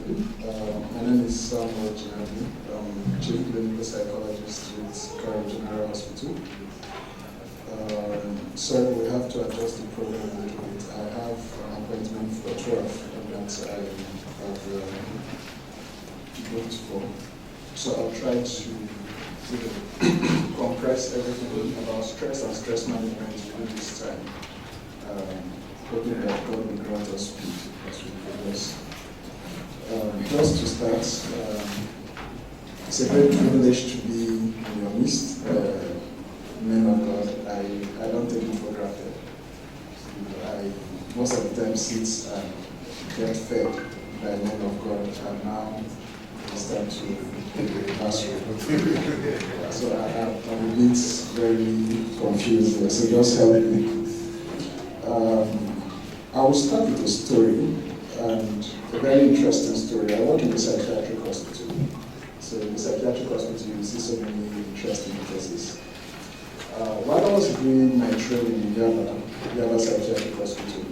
everybody. My name is Jinadu. I'm Chief Clinical Psychologist with Current General Hospital. Sorry, we have to adjust the program a little bit. I have an appointment for 12 that I have booked for. So I'll try to compress everything about stress and stress management within this time. Hoping that God will grant us speed as we progress. Just to start, it's a great privilege to be in your midst, men of God. I don't take it for granted. I most of the time sit and get fed by men of God, and now it's time to pass through. So I'm a bit very confused there, so just help me. I will start with a story, and a very interesting story. I work in the psychiatric hospital. So in the psychiatric hospital, you see so many interesting cases. While I was doing my training in Yaba Psychiatric Hospital,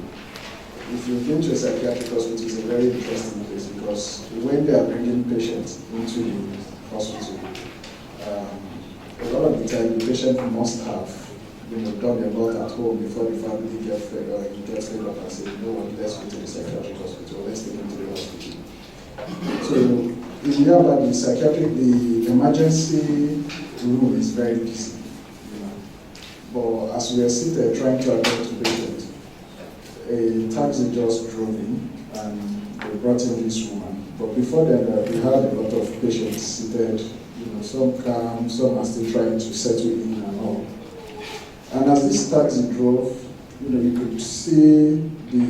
if you've been to a psychiatric hospital, it's a very interesting place because when they are bringing patients into the hospital, a lot of the time the patient must have done a lot at home before the family gets fed up and say, you know what, let's go to the psychiatric hospital, let's take him to the hospital. So in Yaba, the emergency room is very busy. But as we are seated trying to attend to patients, a taxi just drove in and they brought in this woman. But before then, we had a lot of patients seated, some calm, some are still trying to settle in and all. And as this taxi drove, you could see the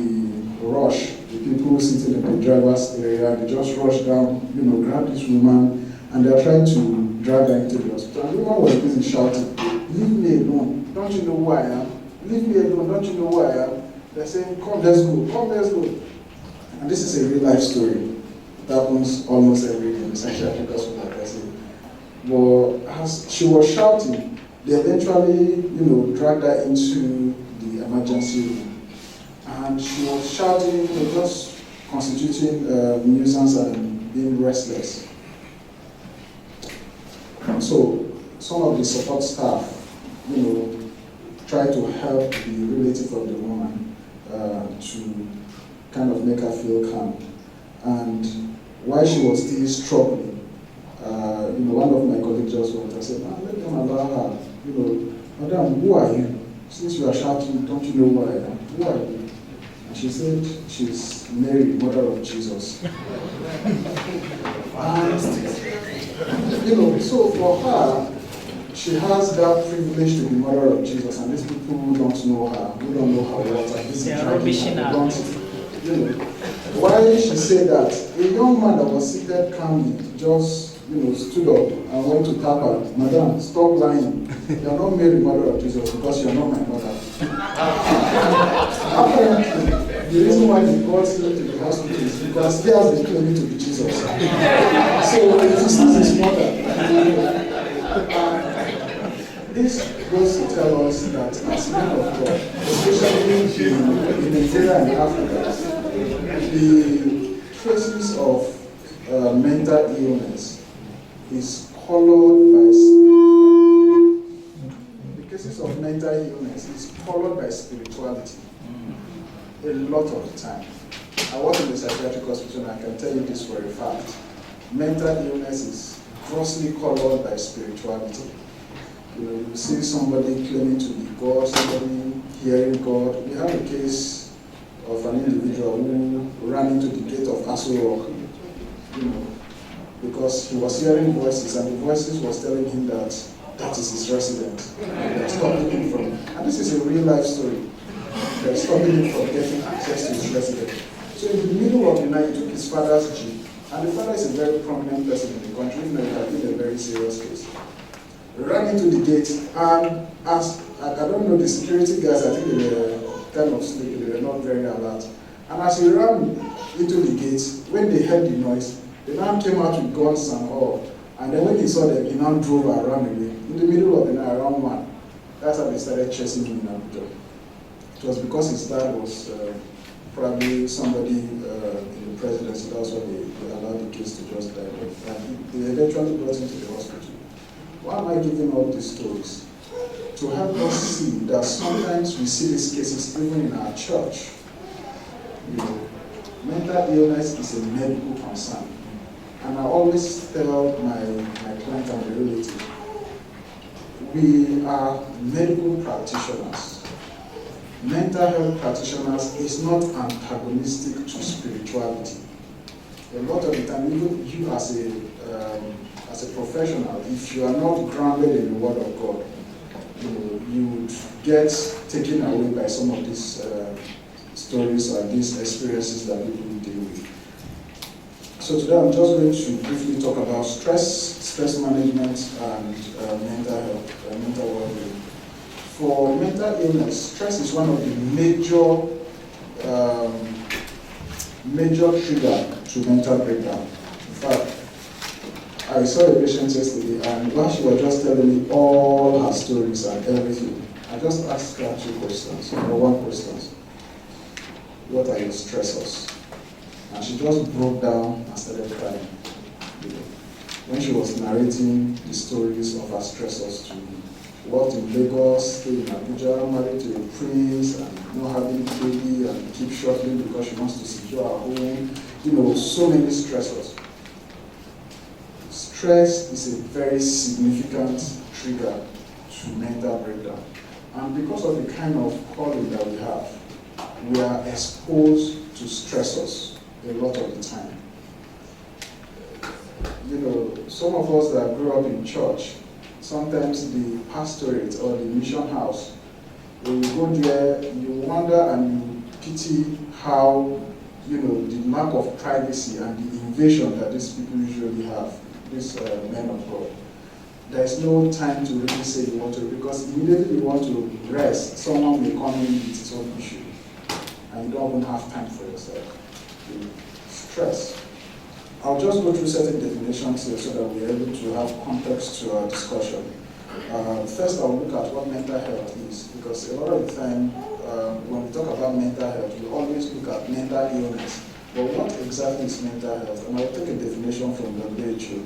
rush, the people sitting in the driver's area, they just rushed down, grab this woman, and they're trying to drag her into the hospital. And the woman was busy shouting, "Leave me alone, don't you know who I am? Leave me alone, don't you know who I am?" They're saying, "Come, let's go." And this is a real life story. It happens almost every day in the psychiatric hospital, like I say. But as she was shouting, they eventually, dragged her into the emergency room. And she was shouting, just constituting nuisance and being restless. So some of the support staff, tried to help the relative of the woman to kind of make her feel calm. And while she was still struggling, one of my colleagues just went and said, "Let them allow her. Madam, who are you? Since you are shouting, don't you know who I am? Who are you?" And she said, "She's Mary, mother of Jesus." And, so for her, she has that privilege to be mother of Jesus, and these people who don't know her, who don't know her words, and this why she said that, a young man that was seated calmly just stood up and went to tap her. "Madam, stop lying. You are not Mary, mother of Jesus, because you are not my mother." Apparently, the reason why they brought him to the hospital is because he has been claiming to be Jesus. So if he sees his mother, this goes to tell us that as men of God, especially in Nigeria and Africa, the traces of mental illness is colored by the cases of mental illness is colored by spirituality a lot of the time. I work in the psychiatric hospital and I can tell you this for a fact. Mental illness is grossly colored by spirituality. You see somebody claiming to be God, somebody hearing God. We have a case of an individual who ran into the gate of Aso Rock, because he was hearing voices, and the voices was telling him that is his resident. They're stopping him from, and this is a real life story, they're stopping him from getting access to his resident. So in the middle of the night, he took his father's jeep, and the father is a very prominent person in the country, even though it has been a very serious case. Ran into the gate, and as I don't know, the security guys, I think they were kind of sleeping, they were not very alert. And as he ran into the gate, when they heard the noise, the man came out with guns and all. And then when he saw them, he now drove and ran away. In the middle of the night, around 1, that's how they started chasing him in Abuja. It was because his dad was probably somebody in the presidency, that's why they allowed the case to just die off. And they eventually brought him to the hospital. Why am I giving all these stories? To help us see that sometimes we see these cases even in our church. You know, mental illness is a medical concern. And I always tell my client and the relative, we are medical practitioners. Mental health practitioners is not antagonistic to spirituality. A lot of the time, even you as a professional, if you are not grounded in the Word of God, you would get taken away by some of these stories or these experiences that people deal with. So today I'm just going to briefly talk about stress management, and mental health, mental well-being. For mental illness, stress is one of the major trigger to mental breakdown. In fact, I saw a patient yesterday, and while she was just telling me all her stories and everything, I just asked her 2 questions, or 1 question. What are your stressors? And she just broke down and started crying. When she was narrating the stories of her stressors to me. She worked in Lagos, stayed in Abuja, married to a prince, and not having a baby, and keep shuffling because she wants to secure her home. So many stressors. Stress is a very significant trigger to mental breakdown. And because of the kind of calling that we have, we are exposed to stressors a lot of the time. Some of us that grew up in church, sometimes the pastorate or the mission house, when you go there, you wonder and you pity how, the lack of privacy and the invasion that these people usually have, these men of God. There's no time to really say you want to, because immediately you want to rest, someone may come in with his own issue, and you don't even have time for yourself. Stress. I'll just go through certain definitions here so that we're able to have context to our discussion. First, I'll look at what mental health is, because a lot of the time, when we talk about mental health, we always look at mental illness. But what exactly is mental health? And I'll take a definition from the WHO.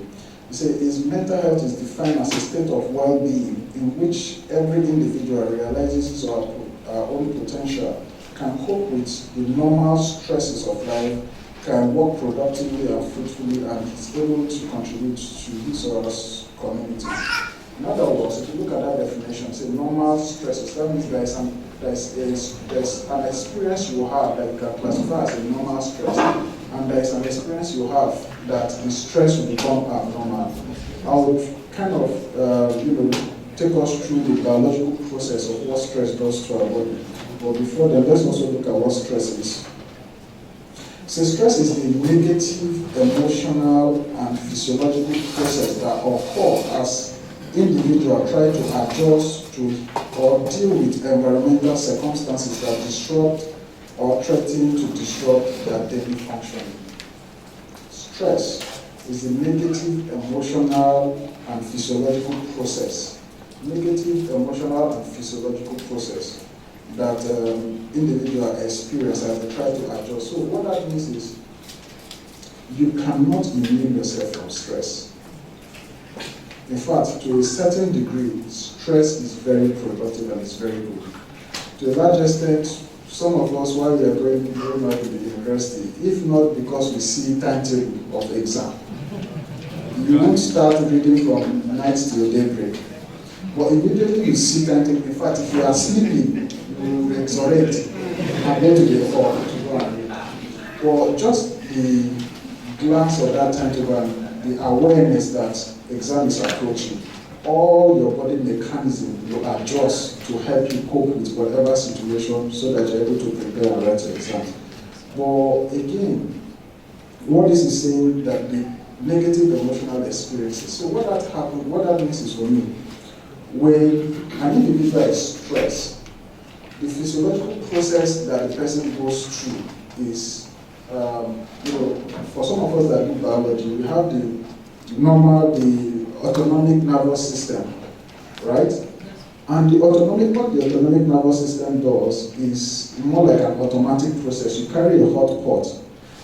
You say, mental health is defined as a state of well-being in which every individual realizes his or her own potential, can cope with the normal stresses of life, can work productively and fruitfully, and is able to contribute to his or her community. In other words, if you look at that definition, say normal stresses, that means there's an experience you have that you can classify as a normal stress, and there's an experience you have that the stress will become abnormal. I would kind of, take us through the biological process of what stress does to our body. But before then, let's also look at what stress is. So stress is the negative emotional and physiological process that occur as individuals try to adjust to or deal with environmental circumstances that disrupt or threaten to disrupt their daily functioning. Stress is the negative emotional and physiological process. Negative emotional and physiological process that individuals experience as they try to adjust. So what that means is you cannot immune yourself from stress. In fact, to a certain degree, stress is very productive and it's very good. To a large extent, some of us, while we are growing up in the university, if not because we see timetable of exam, you won't start reading from night till daybreak. But immediately you see timetable, in fact, if you are sleeping, you exorate and go to the hall to go and read. But just the glance of that timetable and the awareness that exam is approaching, all your body mechanism will adjust to help you cope with whatever situation so that you're able to prepare and write your exam. But again, what this is saying that the negative emotional experiences. So what that means is for me, when an individual is stressed, the physiological process that the person goes through is, for some of us that do biology, we have the autonomic nervous system, right? And what the autonomic nervous system does is more like an automatic process. You carry a hot pot.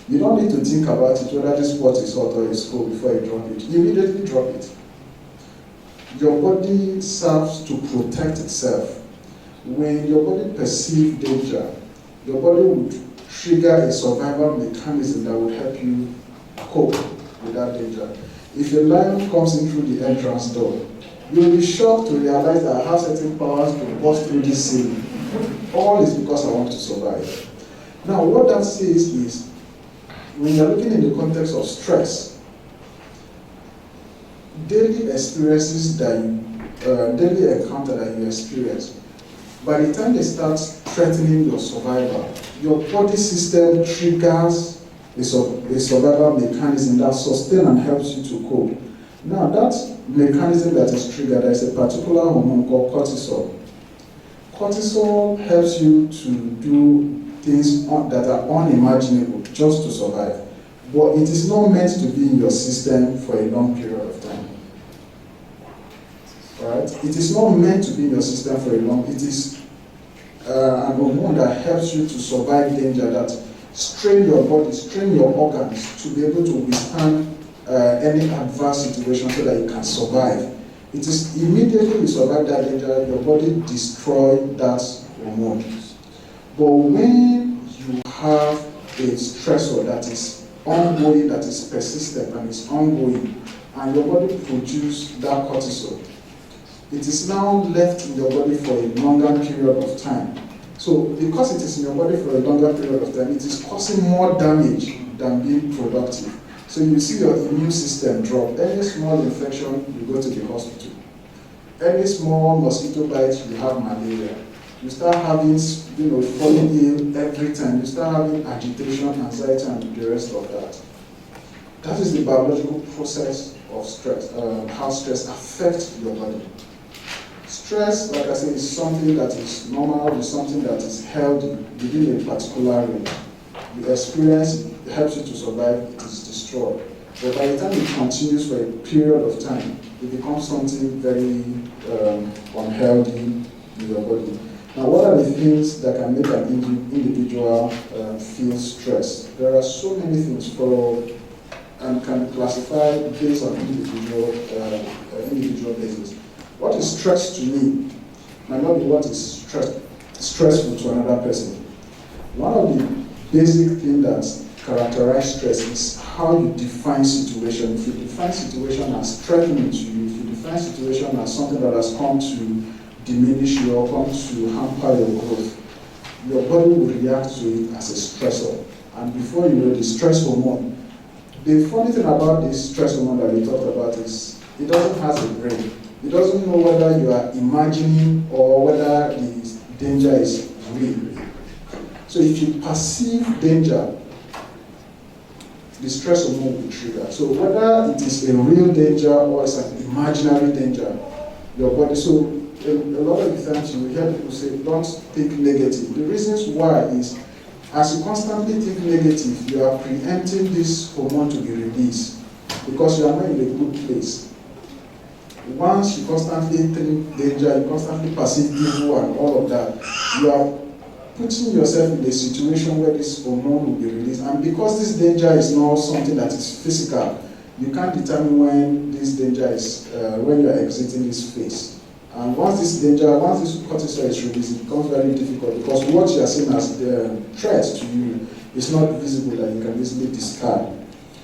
You don't need to think about it, whether this pot is hot or is cold before you drop it. You immediately drop it. Your body serves to protect itself. When your body perceives danger, your body would trigger a survival mechanism that would help you cope with that danger. If a lion comes in through the entrance door, you'll be shocked to realize that I have certain powers to bust through this ceiling. All is because I want to survive. Now, what that says is, when you're looking in the context of stress, daily experiences that daily encounter that you experience, by the time they start threatening your survival, your body system triggers a survival mechanism that sustains and helps you to cope. Now, that mechanism that is triggered, there is a particular hormone called cortisol. Cortisol helps you to do things that are unimaginable just to survive. But it is not meant to be in your system for a long period of time. Alright? It is not meant to be in your system for a long. It is an hormone that helps you to survive danger, that strain your body, strain your organs to be able to withstand any adverse situation so that you can survive. It is immediately you survive that danger, your body destroys that hormone. But when you have a stressor that is ongoing, that is persistent and is ongoing, and your body produces that cortisol, it is now left in your body for a longer period of time. So because it is in your body for a longer period of time, it is causing more damage than being productive. So you see your immune system drop. Any small infection, you go to the hospital. Any small mosquito bite, you have malaria. You start having, falling ill every time. You start having agitation, anxiety, and the rest of that. That is the biological process of stress, how stress affects your body. Stress, like I said, is something that is normal, is something that is held within a particular range. You experience, it helps you to survive, it is destroyed. But by the time it continues for a period of time, it becomes something very unhealthy in your body. Now, what are the things that can make an individual feel stressed? There are so many things and can be classified based on individual basis. What is stress to me might not be what is stressful to another person. One of the basic things that characterize stress is how you define situation. If you define situation as threatening to you, if you define situation as something that has come to diminish you or come to hamper your growth, your body will react to it as a stressor. And before you know, the stress hormone, the funny thing about this stress hormone that we talked about is it doesn't have a brain. It doesn't know whether you are imagining or whether the danger is real. So if you perceive danger, the stress hormone will trigger. So whether it is a real danger or it's an imaginary danger, your body, so a lot of the times you will hear people say, don't think negative. The reasons why is, as you constantly think negative, you are preempting this hormone to be released because you are not in a good place. Once you constantly think danger, you constantly perceive evil and all of that, you are putting yourself in a situation where this hormone will be released. And because this danger is not something that is physical, you can't determine when this danger is, when you are exiting this phase. And once this cortisol is released, it becomes very difficult because what you are seeing as the threat to you is not visible that you can easily discard.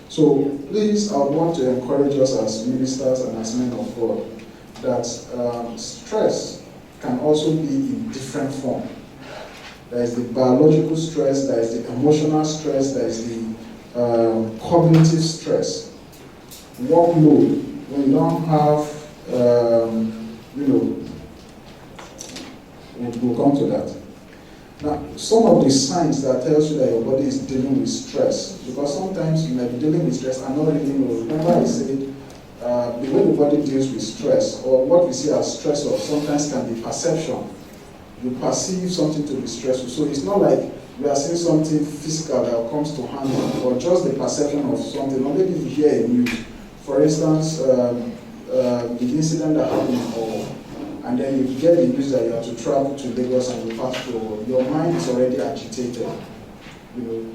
So please, I would want to encourage us as ministers and as men of God that stress can also be in different form. There is the biological stress, there is the emotional stress, there is the cognitive stress. Workload, when you don't have, we'll come to that. Now, some of the signs that tells you that your body is dealing with stress, because sometimes you might be dealing with stress and not really know. Remember I said, the way the body deals with stress, or what we see as stressor, sometimes can be perception. You perceive something to be stressful. So it's not like you are seeing something physical that comes to hand, or just the perception of something, or maybe you hear a news. For instance, the incident that happened and then you get the news that you have to travel to Lagos and you pass through, your mind is already agitated.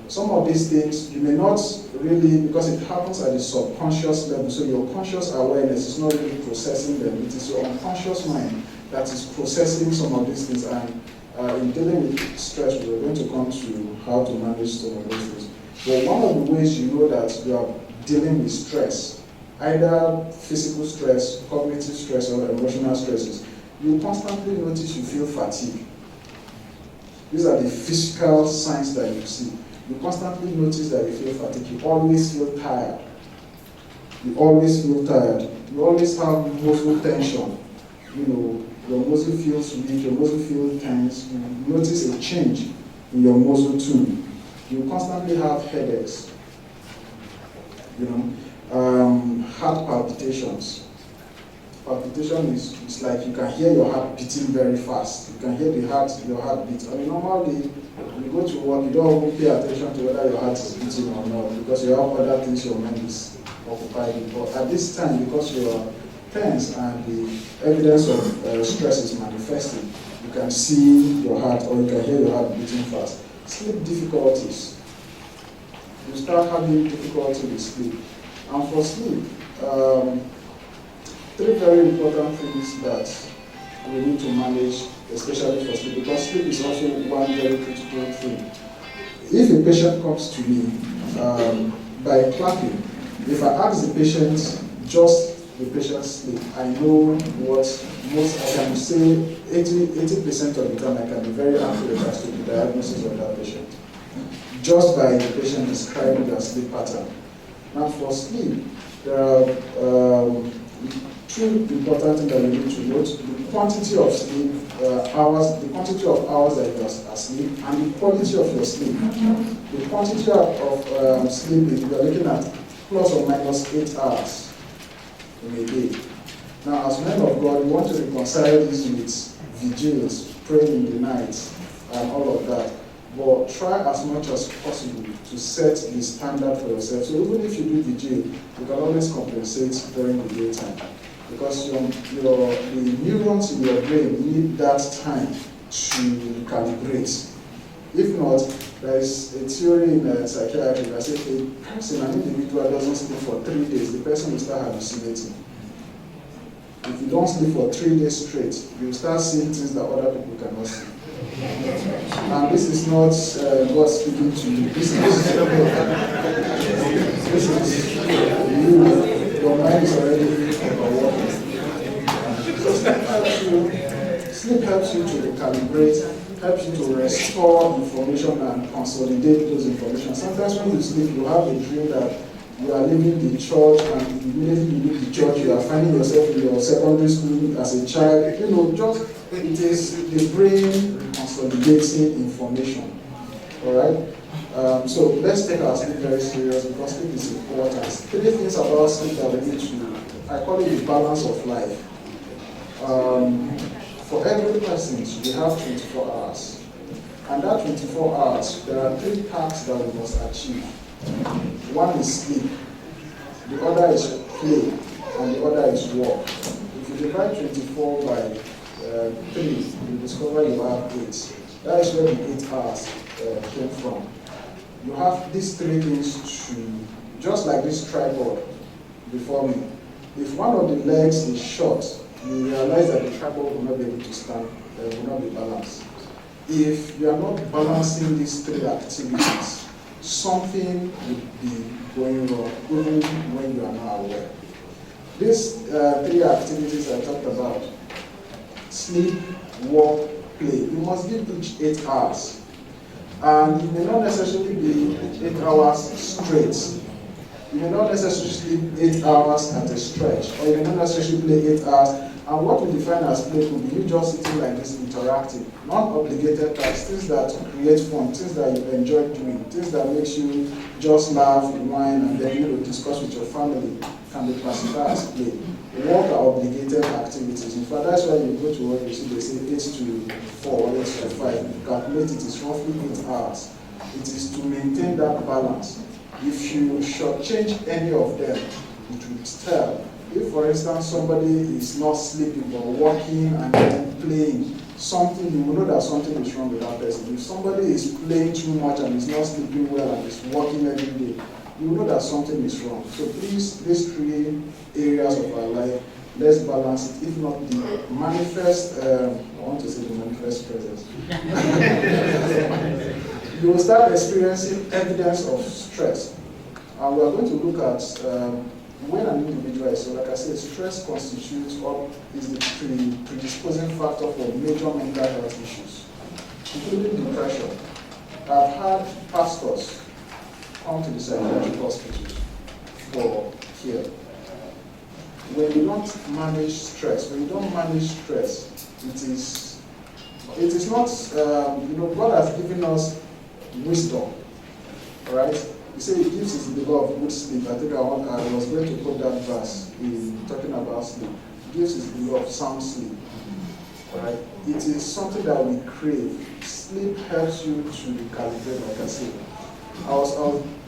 Some of these things you may not really, because it happens at the subconscious level, so your conscious awareness is not really processing them. It is your unconscious mind that is processing some of these things. And in dealing with stress, we're going to come to how to manage some of these things. But one of the ways you know that you are dealing with stress, either physical stress, cognitive stress, or emotional stresses, you constantly notice you feel fatigue. These are the physical signs that you see. You constantly notice that you feel fatigue. You always feel tired. You always feel tired. You always have muscle tension. Your muscle feels weak, your muscle feels tense. You notice a change in your muscle too. You constantly have headaches. Heart palpitations. Palpitation is like you can hear your heart beating very fast. You can hear your heart beat. Normally, when you go to work, you don't even pay attention to whether your heart is beating or not, because you have other things your mind is occupied with. But at this time, because you are tense and the evidence of stress is manifesting, you can see your heart, or you can hear your heart beating fast. Sleep difficulties. You start having difficulty with sleep. And for sleep, three very important things that we need to manage, especially for sleep, because sleep is also one very critical thing. If a patient comes to me by clapping, if I ask the patient just the patient's sleep, I know what I can say 80% of the time I can be very accurate as to the diagnosis of that patient, just by the patient describing their sleep pattern. Now for sleep, there are two important things that you need to note: the quantity of sleep hours, the quantity of hours that you are asleep, and the quality of your sleep. The quantity of sleep is, we are looking at plus or minus 8 hours in a day. Now, as men of God, we want to reconcile this with vigils, praying in the night, and all of that. But try as much as possible to set the standard for yourself. So even if you do vigil, you can always compensate during the daytime, because the neurons in your brain need that time to calibrate. If not, there is a theory in psychiatry that says an individual doesn't sleep for 3 days, the person will start hallucinating. If you don't sleep for 3 days straight, you will start seeing things that other people cannot see. And this is not God speaking to you. This is you. Your mind is already overworking. So sleep helps you to recalibrate, helps you to restore information and consolidate those information. Sometimes when you sleep, you have a dream that you are leaving the church, and immediately you leave the church, you are finding yourself in your secondary school as a child. It is the brain consolidating information. All right? So let's take our sleep very serious, because sleep is important. 3 things about sleep that we need to, I call it the balance of life. For every person, we have 24 hours. And that 24 hours, there are 3 tasks that we must achieve. One is sleep, the other is play, and the other is work. If you divide 24 by 3, you discover you have 8. That is where the 8 hours came from. You have these 3 things to, just like this tripod before me. If one of the legs is short, you realize that the tripod will not be able to stand, will not be balanced. If you are not balancing these 3 activities, something would be going wrong, even when you are not aware. These 3 activities I talked about: sleep, work, play. You must give each 8 hours. And it may not necessarily be 8 hours straight. You may not necessarily sleep 8 hours at a stretch, or you may not necessarily play 8 hours. And what we define as play could be you just sitting like this, interacting, non-obligated tasks, things that create fun, things that you enjoy doing, things that makes you just laugh, whine, and then discuss with your family, can be classified as play. Work are obligated activities. In fact, that's why you go to work, you see they say 8 to 4 or 8 to 5. You calculate it is roughly 8 hours. It is to maintain that balance. If you shortchange any of them, it will tell. If, for instance, somebody is not sleeping but working and then playing, something, you will know that something is wrong with that person. If somebody is playing too much and is not sleeping well and is working every day, you will know that something is wrong. So please, these 3 areas of our life, let's balance it. If not the manifest, I want to say the manifest presence. You will start experiencing evidence of stress. And we are going to look at when an individual is, so like I said, stress constitutes or is the predisposing factor for major mental health issues, including depression. I've had pastors come to the psychiatric hospital for care. When you don't manage stress, it is not, God has given us wisdom, all right? You say He gives His beloved good sleep. I think I was going to put that verse in talking about sleep. He gives His beloved sound sleep. Right? It is something that we crave. Sleep helps you to recalibrate, like I said. I was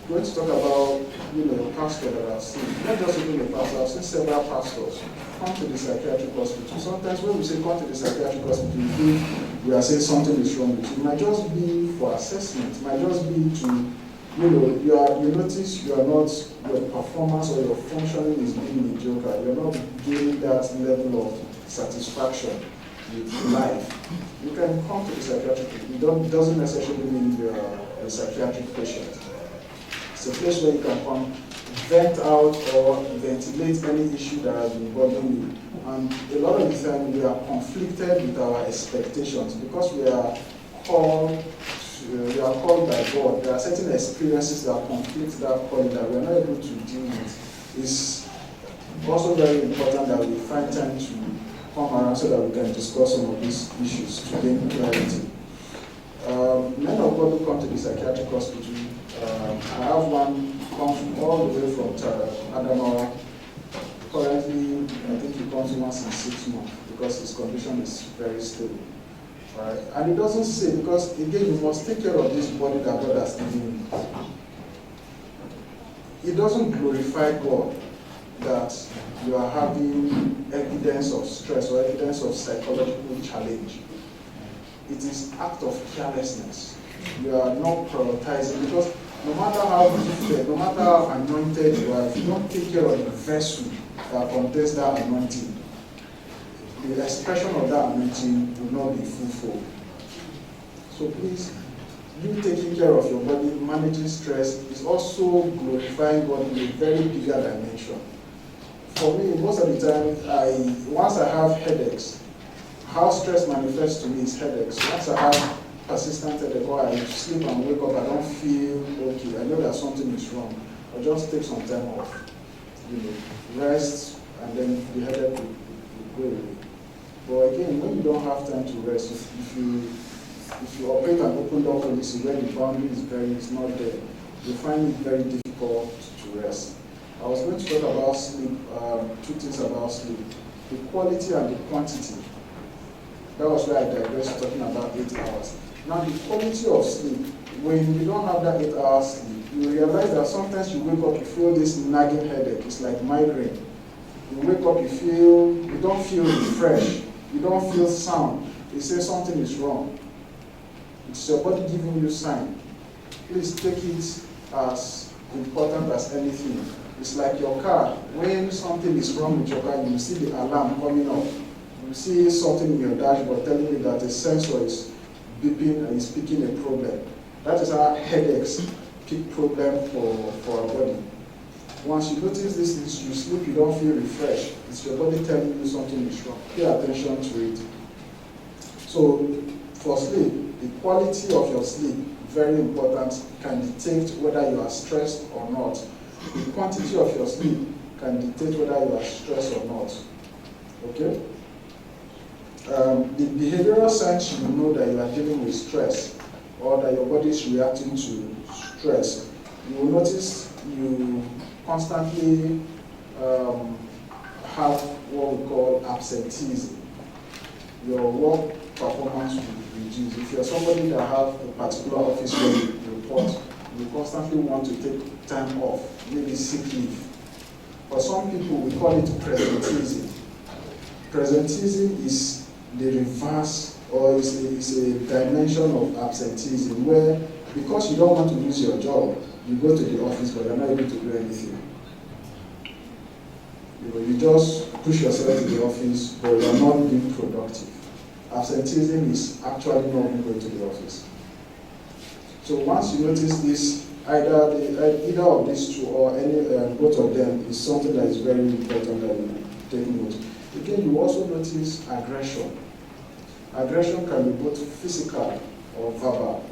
going to talk about, a pastor that I've seen. Not just even a pastor, I've seen several pastors come to the psychiatric hospital. Sometimes when we say come to the psychiatric hospital, we are saying something is wrong with you. It might just be for assessment. It might just be to you notice your performance or your functioning is being mediocre. You're not gaining that level of satisfaction with life. You can come to the psychiatric. It doesn't necessarily mean you're a psychiatric patient. It's a place where you can come, vent out or ventilate any issue that has been bothering you. And a lot of the time we are conflicted with our expectations because we are called by God. There are certain experiences that conflict that calling that we are not able to deal with. It's also very important that we find time to come around so that we can discuss some of these issues to gain clarity. Men of God who come to the psychiatric hospital, I have one comes all the way from Adamawa. Currently, I think he comes once in 6 months because his condition is very stable. Right? And it doesn't say, because again, you must take care of this body that God has given you. It doesn't glorify God that you are having evidence of stress or evidence of psychological challenge. It is act of carelessness. You are not prioritizing, because no matter how gifted, no matter how anointed you are, if you don't take care of the vessel that contains that anointing, the expression of that anointing will not be fruitful. So please, you taking care of your body, managing stress, is also glorifying God in a very bigger dimension. For me, most of the time, once I have headaches, how stress manifests to me is headaches. Once I have persistent headache, or I sleep and wake up, I don't feel okay. I know that something is wrong. I'll just take some time off, rest, and then the headache will go away. But again, when you don't have time to rest, if you operate an open door policy where the boundary is not there, you find it very difficult to rest. I was going to talk about sleep, 2 things about sleep: the quality and the quantity. That was where I digressed, talking about 8 hours. Now, the quality of sleep, when you don't have that 8 hours sleep, you realize that sometimes you wake up, you feel this nagging headache. It's like migraine. You wake up, you don't feel refreshed. You don't feel sound. You say something is wrong. It's your body giving you sign. Please take it as important as anything. It's like your car. When something is wrong with your car, you see the alarm coming up. You see something in your dashboard telling you that a sensor is beeping and is picking a problem. That is how headaches pick problem for our body. Once you notice these things, you sleep, you don't feel refreshed. It's your body telling you something is wrong. Pay attention to it. So for sleep, the quality of your sleep, very important, can dictate whether you are stressed or not. The quantity of your sleep can dictate whether you are stressed or not. Okay? The behavioral signs you know that you are dealing with stress or that your body is reacting to stress. You will notice you constantly have what we call absenteeism. Your work performance will reduce. If you're somebody that have a particular office where you report, you constantly want to take time off, maybe sick leave. For some people, we call it presentism. Presentism is the reverse, or is a dimension of absenteeism, where because you don't want to lose your job, you go to the office, but you're not able to do anything. You just push yourself to the office, but you're not being productive. Absenteeism is actually not even going to the office. So once you notice this, either of these two or any both of them is something that is very important that you take note. Again, you also notice aggression. Aggression can be both physical or verbal.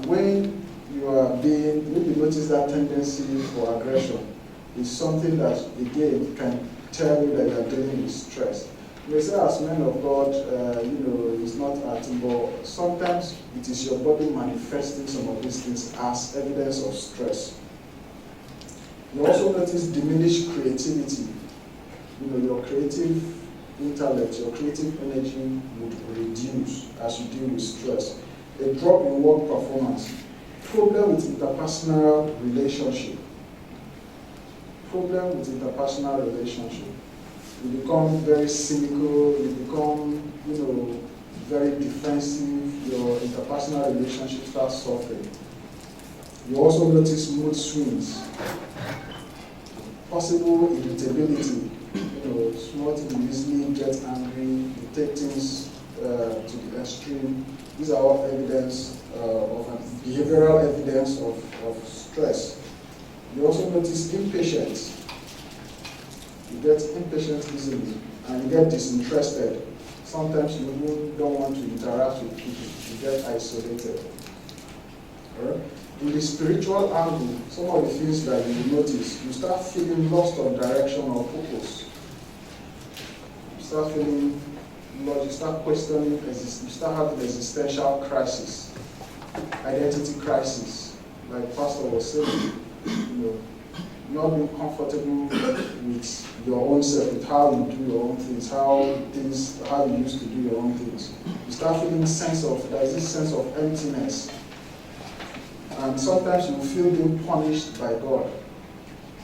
When you notice that tendency for aggression, is something that, again, can tell you that you are dealing with stress. You may say, as men of God, it's not acting, but sometimes it is your body manifesting some of these things as evidence of stress. You also notice diminished creativity. Your creative intellect, your creative energy would reduce as you deal with stress. A drop in work performance. Problem with interpersonal relationship. Problem with interpersonal relationship. You become very cynical, you become, very defensive, your interpersonal relationship starts suffering. You also notice mood swings, possible irritability. Small things, you easily get angry, you take things to the extreme. These are all evidence behavioral evidence of stress. You also notice impatience. You get impatient easily, and you get disinterested. Sometimes you even don't want to interact with people. You get isolated. All right? In the spiritual angle, some of the things that you will notice, you start feeling lost of direction or purpose. You start feeling lost, you start questioning, you start having existential crisis, identity crisis, like Pastor was saying. Not being comfortable with your own self, with how you do your own things, how you used to do your own things. You start feeling there's this sense of emptiness. And sometimes you feel being punished by God.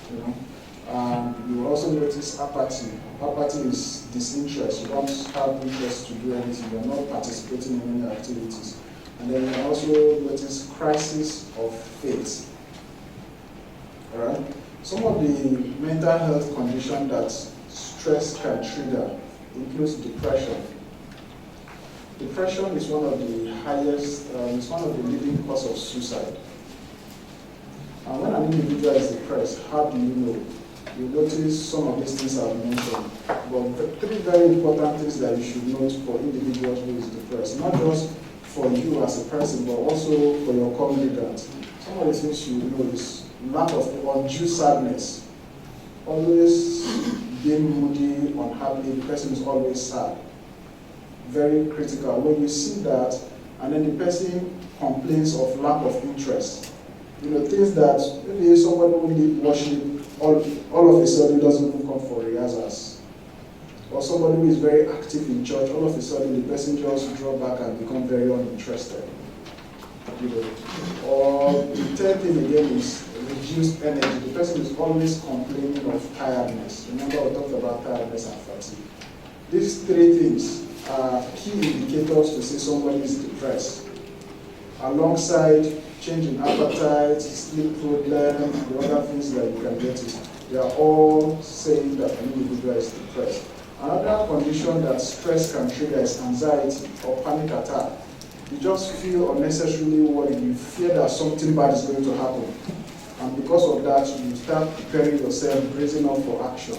You will also notice apathy. Apathy is disinterest. You don't have interest to do anything. You're not participating in any activities. And then you also notice crisis of faith. Alright? Some of the mental health conditions that stress can trigger includes depression. Depression is one of the highest, it's one of the leading causes of suicide. And when an individual is depressed, how do you know? You notice some of these things I've mentioned. But three very important things that you should note for individuals who is depressed, not just for you as a person, but also for your congregants. Some of the things you know is lack of undue sadness, always being moody, unhappy, the person is always sad. Very critical. When you see that, and then the person complains of lack of interest, things that maybe somebody who need worship, all of a sudden doesn't even come for rehearsals. Or somebody who is very active in church, all of a sudden the person just draw back and become very uninterested. Or the third thing again is reduced energy. The person is always complaining of tiredness. Remember we talked about tiredness and fatigue. These three things are key indicators to say somebody is depressed. Alongside change in appetite, sleep problem, the other things that you can get it, they are all saying that an individual is depressed. Another condition that stress can trigger is anxiety or panic attack. You just feel unnecessarily worried. You fear that something bad is going to happen. And because of that, you start preparing yourself, bracing up for action.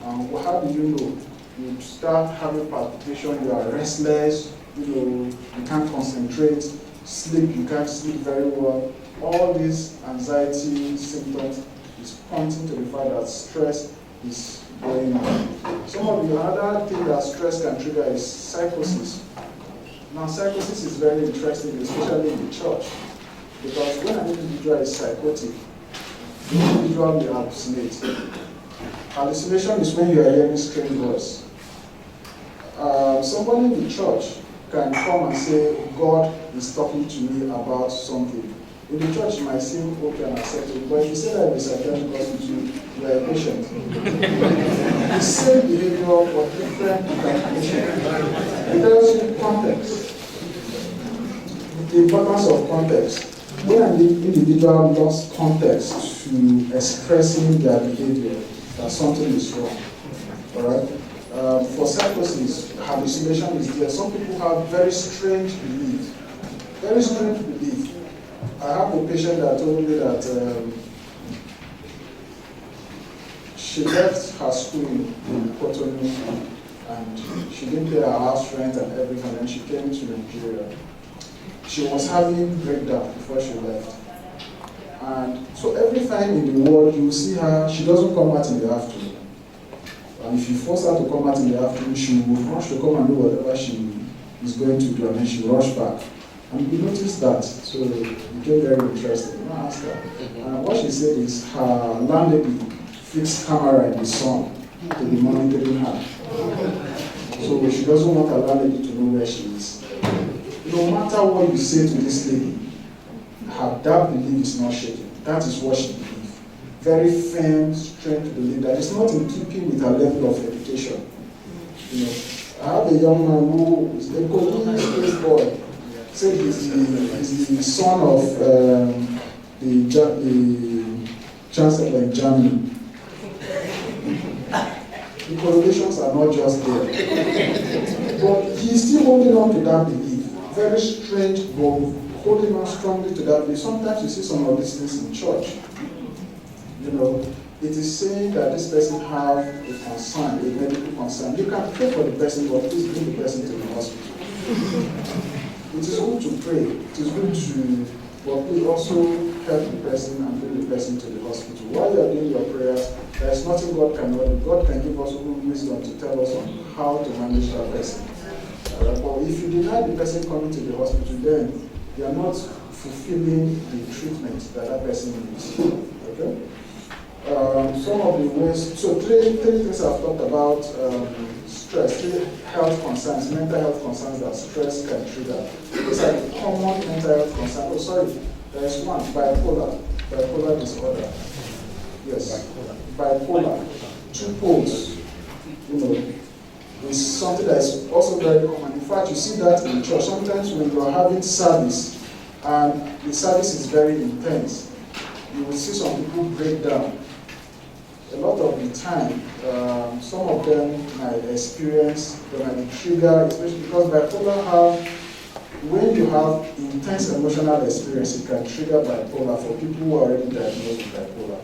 How do you know? You start having palpitation, you are restless, you can't concentrate, sleep, you can't sleep very well. All these anxiety symptoms is pointing to the fact that stress is going on. Some of the other thing that stress can trigger is psychosis. Now, psychosis is very interesting, especially in the church, because when an individual is psychotic, the individual may hallucinate. Hallucination is when you are hearing strange voice. Somebody in the church can come and say, God is talking to me about something. In the church, it might seem okay and acceptable, but if you say that in a psychiatric hospital, you are a patient. The same behavior but different interpretation. It tells you context. The importance of context. When an individual lost context to expressing their behavior, that something is wrong. Alright? For psychosis, hallucination is there. Some people have very strange beliefs. Very strange belief. I have a patient that told me that she left her school in Cotonou and she didn't pay her house rent and everything, and she came to Nigeria. She was having breakdown before she left. And so every time in the world you see her, she doesn't come out in the afternoon. And if you force her to come out in the afternoon, she will rush to come and do whatever she is going to do, and then she will rush back. And we noticed that, so it became very interesting. I asked her. And what she said is her landlady fixed camera in the sun to be monitoring her. So she doesn't want her landlady to know where she is. No matter what you say to this lady, her that belief is not shaking. That is what she believes. Very firm, strength belief that is not in keeping with her level of education. You know, I have a young man who is a Korean boy. Said he's the son of the chancellor in Germany. The correlations are not just there. But he's still holding on to that belief. Very strange, but holding on strongly to that belief. Sometimes you see some of these things in church. You know, it is saying that this person has a concern, a medical concern. You can pray for the person, but please bring the person to the hospital. It is good to pray. It is good to, but please also help the person and bring the person to the hospital. While you are doing your prayers, there is nothing God cannot do. God can give us wisdom to tell us on how to manage that person. But if you deny the person coming to the hospital, then you are not fulfilling the treatment that that person needs. Okay? Some of the ways, so three things I've talked about. Stress, three health concerns, mental health concerns that stress can trigger. These are the common mental health concerns. Oh, sorry, there is one, bipolar disorder. Yes, bipolar, 2 poles, you know, is something that is also very common. In fact, you see that in church. Sometimes when you are having service, and the service is very intense, you will see some people break down. A lot of the time, some of them might experience, they might be triggered, especially because bipolar have, when you have intense emotional experience, it can trigger bipolar for people who are already diagnosed with bipolar.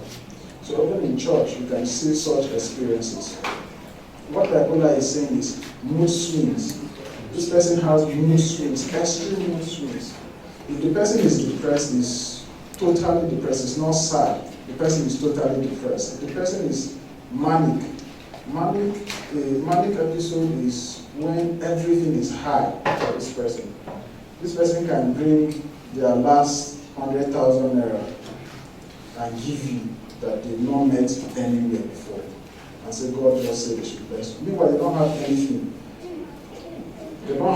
So even in church, you can see such experiences. What bipolar is saying is mood swings. This person has mood swings, extreme mood swings. If the person is depressed, is totally depressed, it's not sad. The person is totally depressed. If the person is manic, a manic episode is when everything is high for this person. This person can bring their last 100,000 naira and give you that they've not met anywhere before. And say, God just said they should bless you. Meanwhile, they don't have anything. They don't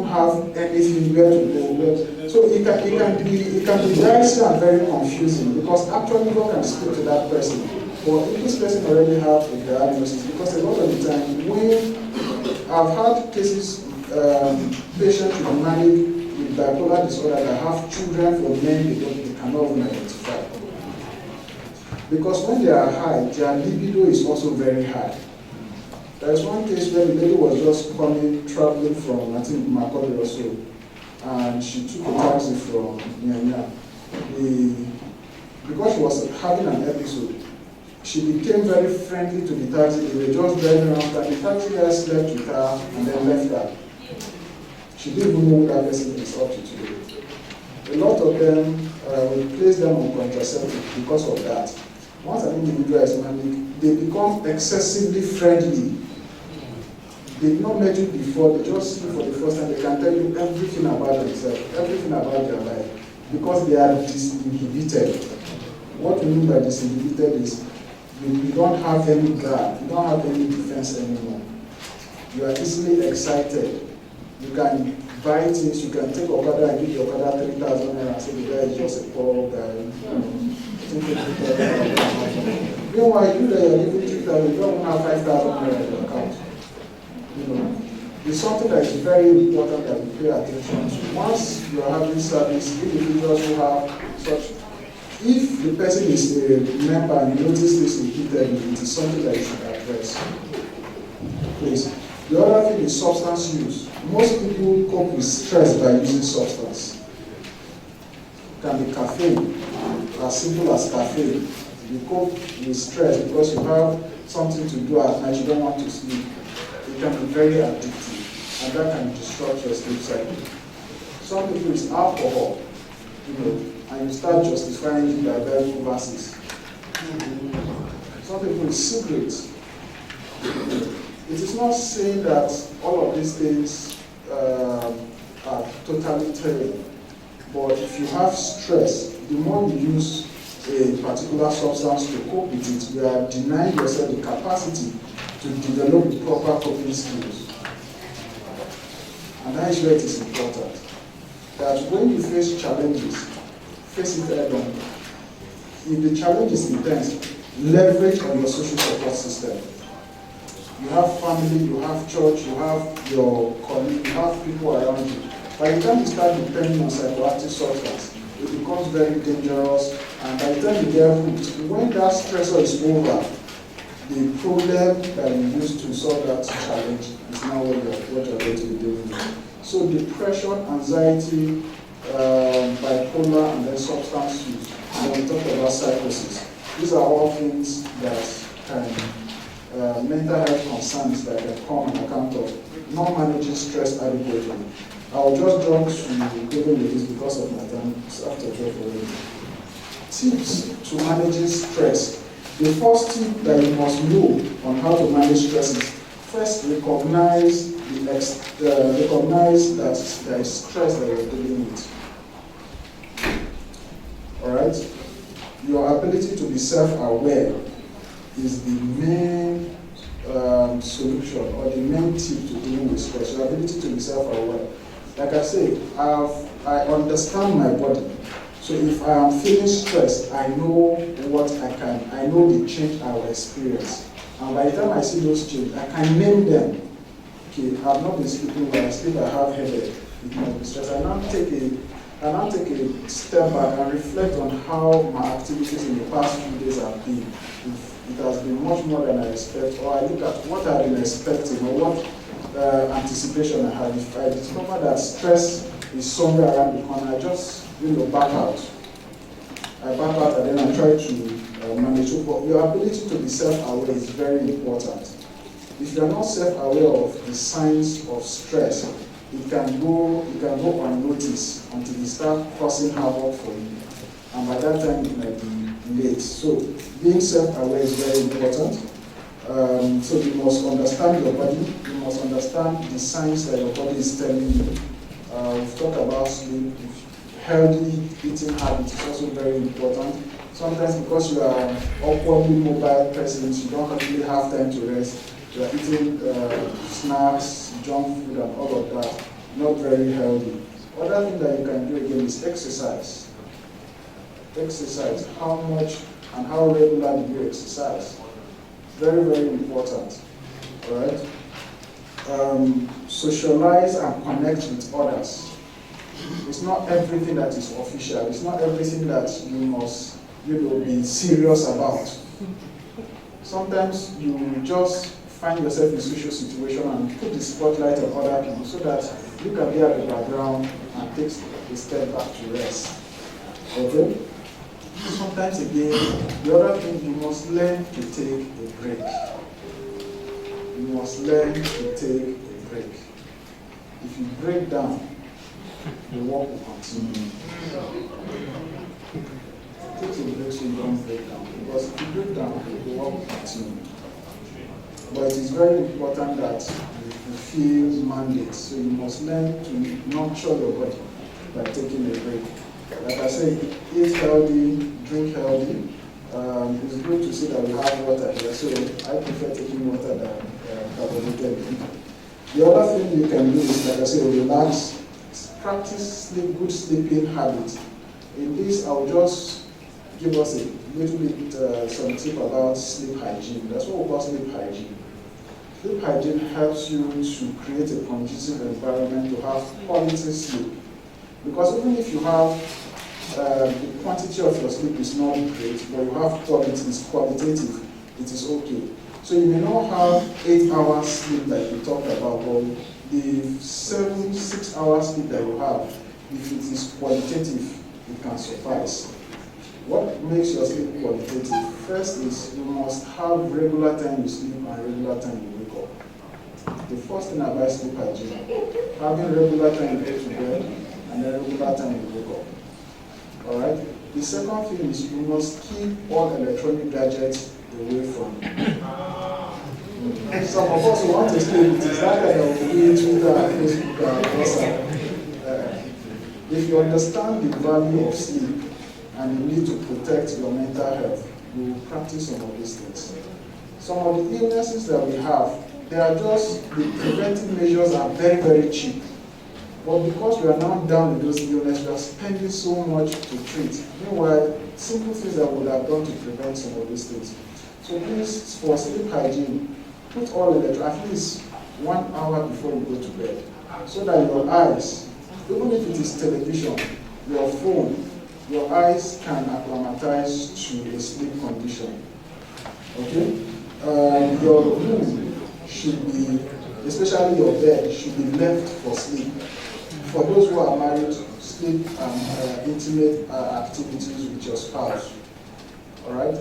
have anything where to go. So it can be dicey and very confusing, because actually God can speak to that person. But if this person already have a diagnosis, because a lot of the time when I've had cases, patients with manic with bipolar disorder that have children for men they cannot even identify. Because when they are high, their libido is also very high. There is one case where the lady was just traveling from, I think, Macaulay or so, and she took a taxi from Nyanya. Because she was having an episode, she became very friendly to the taxi. They were just driving around, and the taxi guy slept with her and then left her. She didn't even know who that person is up to today. A lot of them, we place them on contraceptives because of that. Once an individual is manic, they become excessively friendly. They've not met you before, they just see you for the first time, they can tell you everything about themselves, everything about their life, because they are disinhibited. What we mean by disinhibited is you don't have any guard, you don't have any defense anymore. You are easily excited. You can buy things, you can take Okada and give the Okada 3,000 naira and say the guy is just a poor guy. Meanwhile, you that you're giving 3,000, you don't have 5,000 naira in your account. It's something that is very important that we pay attention to. Once you are having service, individuals who have such, if the person is a member and you notice this repeatedly, it is something that you should address. Please. The other thing is substance use. Most people cope with stress by using substance. It can be caffeine, as simple as caffeine. You cope with stress because you have something to do at night, you don't want to sleep. It can be very addictive, and that can disrupt your sleep cycle. Some people it's alcohol, and you start justifying it by Bible verses. Some people it's cigarettes. It is not saying that all of these things are totally terrible, but if you have stress, the more you use a particular substance to cope with it, you are denying yourself the capacity to develop the proper coping skills. And that is where it is important. That when you face challenges, face it head on. If the challenge is intense, leverage on your social support system. You have family, you have church, you have your colleague, you have people around you. By the time you start depending on psychoactive substance, it becomes very dangerous, and by the time you get hooked, when that stressor is over, the problem that you used to solve that challenge is now what you're going to be dealing with. So depression, anxiety, bipolar, and then substance use. And then we talk about psychosis. These are all things that can mental health concerns that can come on account of not managing stress adequately. I'll just jump to go with this because of my time. It's after 12 already. Tips to managing stress. The first tip that you must know on how to manage stress is first recognize that there is stress that you're dealing with. All right? Your ability to be self-aware is the main solution or the main tip to dealing with stress. Your ability to be self-aware. Like I say, I understand my body. So if I am feeling stressed, I know I know the change I will experience. And by the time I see those changes, I can name them. Okay, I've not been sleeping well, I sleep, I have headache, it must be stress. I now take a step back and reflect on how my activities in the past few days have been. If it has been much more than I expect, or I look at what I've been expecting, or what anticipation I have. If I discover that stress is somewhere around the corner, I just back out. I back out and then I try to manage it. But your ability to be self-aware is very important. If you are not self-aware of the signs of stress, it can go unnoticed until it starts causing havoc for you. And by that time, it might be late. So being self-aware is very important. So you must understand your body. You must understand the signs that your body is telling you. We've talked about sleep. Healthy eating habits is also very important. Sometimes because you are awkwardly mobile persons, you don't really have time to rest. You are eating snacks, junk food, and all of that. Not very healthy. Other thing that you can do again is exercise. Exercise. How much and how regular do you exercise? Very, very important. All right. Socialize and connect with others. It's not everything that is official. It's not everything that you must, be serious about. Sometimes you just find yourself in a social situation and put the spotlight on other people so that you can be at the background and take a step back to rest. Okay? Sometimes again, the other thing, you must learn to take a break. You must learn to take a break. If you break down, the work will continue. Take a break so you don't break down. Because if you break down, the work will continue. But it is very important that you fulfill mandates. So you must learn to nurture your body by taking a break. Like I said, eat healthy, drink healthy. It's good to see that we have water here. So I prefer taking water than carbonated drink. The other thing you can do is, like I said, relax, practice good sleeping habits. In this, I'll just give us a little bit some tip about sleep hygiene. That's what we call sleep hygiene. Sleep hygiene helps you to create a conducive environment to have quality sleep. Because even if you have the quantity of your sleep is not great, but you have quality, it's qualitative, it is okay. So you may not have 8 hours sleep like we talked about, but the 6 hours sleep that you have, if it is qualitative, it can suffice. What makes your sleep qualitative? First is you must have regular time you sleep and regular time you wake up. The first thing about sleep hygiene, having regular time you go to bed and then regular time you wake up. Alright? The second thing is you must keep all electronic gadgets away from you. Some of us who want to sleep, it is that kind of way Twitter, Facebook, WhatsApp. If you understand the value of sleep and you need to protect your mental health, you will practice some of these things. Some of the illnesses that we have, they are just, the preventive measures are very, very cheap. But because we are now down in those illnesses, we are spending so much to treat. Meanwhile, simple things that we would have done to prevent some of these things. So please, for sleep hygiene, put all at least 1 hour before you go to bed, so that your eyes, even if it is television, your phone, your eyes can acclimatize to a sleep condition. Okay? Your room should be, especially your bed, should be left for sleep. For those who are married, sleep and intimate activities with your spouse. Alright?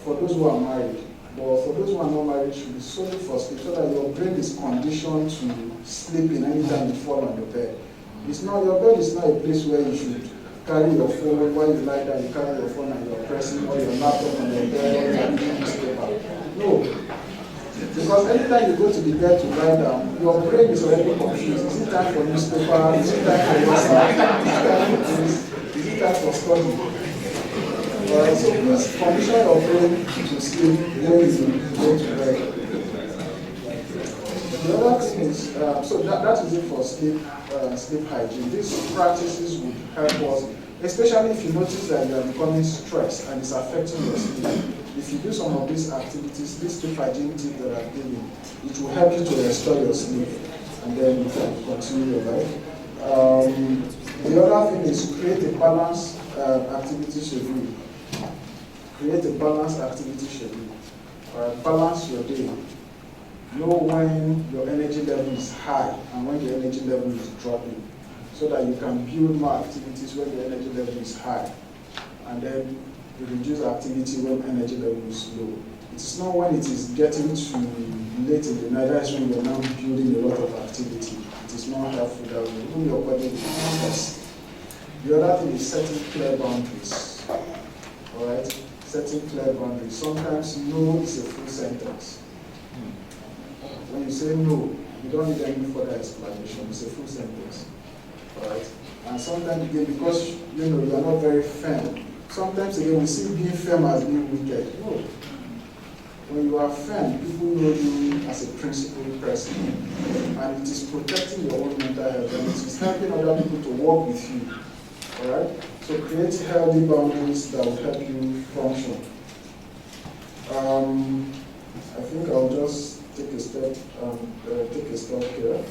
For those who are married. But for those who are not married, it should be solely for sleep, so that your brain is conditioned to sleep in any time you fall on the bed. It's not, your bed is not a place where you should carry your phone. While you lie down, you carry your phone and you're pressing, or your laptop on the bed, or you're reading newspaper. No. Because anytime you go to the bed to lie down, your brain is already confused. Is it time for newspaper? Is it time for WhatsApp? Is it time for study? So please condition your brain to sleep when you go to bed. The other thing is, so that is it for sleep hygiene. These practices would help us, especially if you notice that you are becoming stressed and it's affecting your sleep. If you do some of these activities, these sleep hygiene tips that I'm giving, it will help you to restore your sleep, and then you can continue your life. The other thing is create a balanced activity schedule. Create a balanced activity schedule. Balance your day. Know when your energy level is high and when your energy level is dropping, so that you can build more activities when your energy level is high, and then you reduce activity when energy level is low. It is not when it is getting to late in the night, that's when you're now building a lot of activity. It is not helpful that way. Even your body will stress. The other thing is setting clear boundaries. Alright? Setting clear boundaries. Sometimes no is a full sentence. When you say no, you don't need any further explanation. It's a full sentence. Alright? And sometimes again, because you are not very firm. Sometimes again, we see being firm as being wicked. No. When you are firm, people know you as a principled person. And it is protecting your own mental health, and it is helping other people to work with you. Alright? So create healthy boundaries that will help you function. I think I'll just take a step here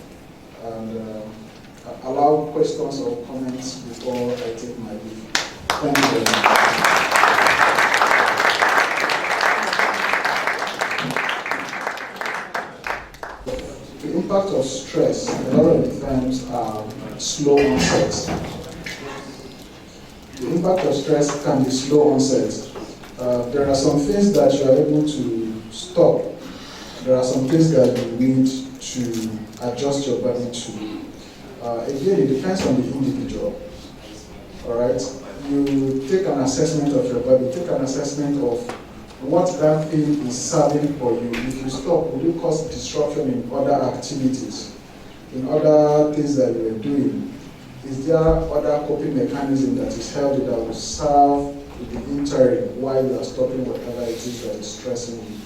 and allow questions or comments before I take my leave. Thank you very much. The impact of stress a lot of the times are slow onset. The impact of stress can be slow onset. There are some things that you are able to stop. There are some things that you need to adjust your body to. Again, it depends on the individual. All right? You take an assessment of your body, take an assessment of what that thing is serving for you. If you stop, will it cause disruption in other activities, in other things that you are doing? Is there other coping mechanism that is healthy that will serve the interim while you are stopping whatever it is that is stressing you?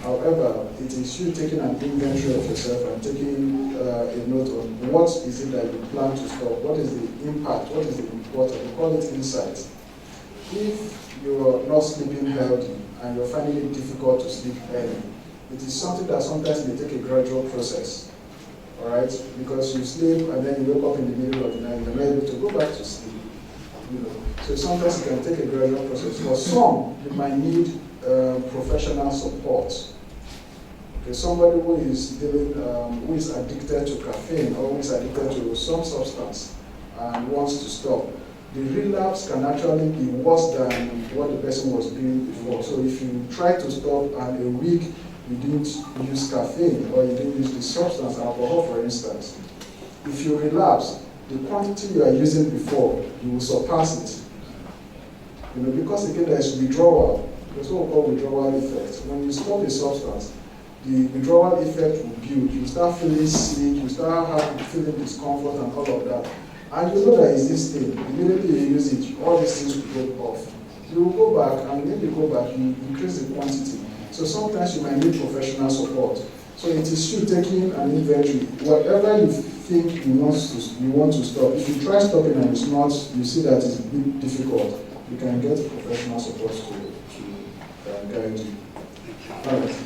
However, it is you taking an inventory of yourself and taking a note on what is it that you plan to stop, what is the impact, what is the importance, we call it insight. If you're not sleeping healthy and you're finding it difficult to sleep early, it is something that sometimes may take a gradual process, all right? Because you sleep and then you wake up in the middle of the night, you're not able to go back to sleep, you know. So sometimes it can take a gradual process. For some, you might need professional support. Okay, somebody who is dealing, who is addicted to caffeine or who is addicted to some substance and wants to stop, the relapse can actually be worse than what the person was doing before. So if you try to stop and a week you didn't use caffeine or you didn't use the substance, alcohol for instance, if you relapse, the quantity you are using before, you will surpass it. You know, because again there's withdrawal. There's what we call withdrawal effect. When you stop a substance, the withdrawal effect will build. You start feeling sick, you start feeling discomfort and all of that. And you know that is this thing. Immediately you use it, all these things will go off. You will go back, and when you go back, you increase the quantity. So sometimes you might need professional support. So it is you taking an inventory. Whatever you think you want to stop, if you try stopping and it's not, you see that it's a bit difficult, you can get professional support to guide you. All right.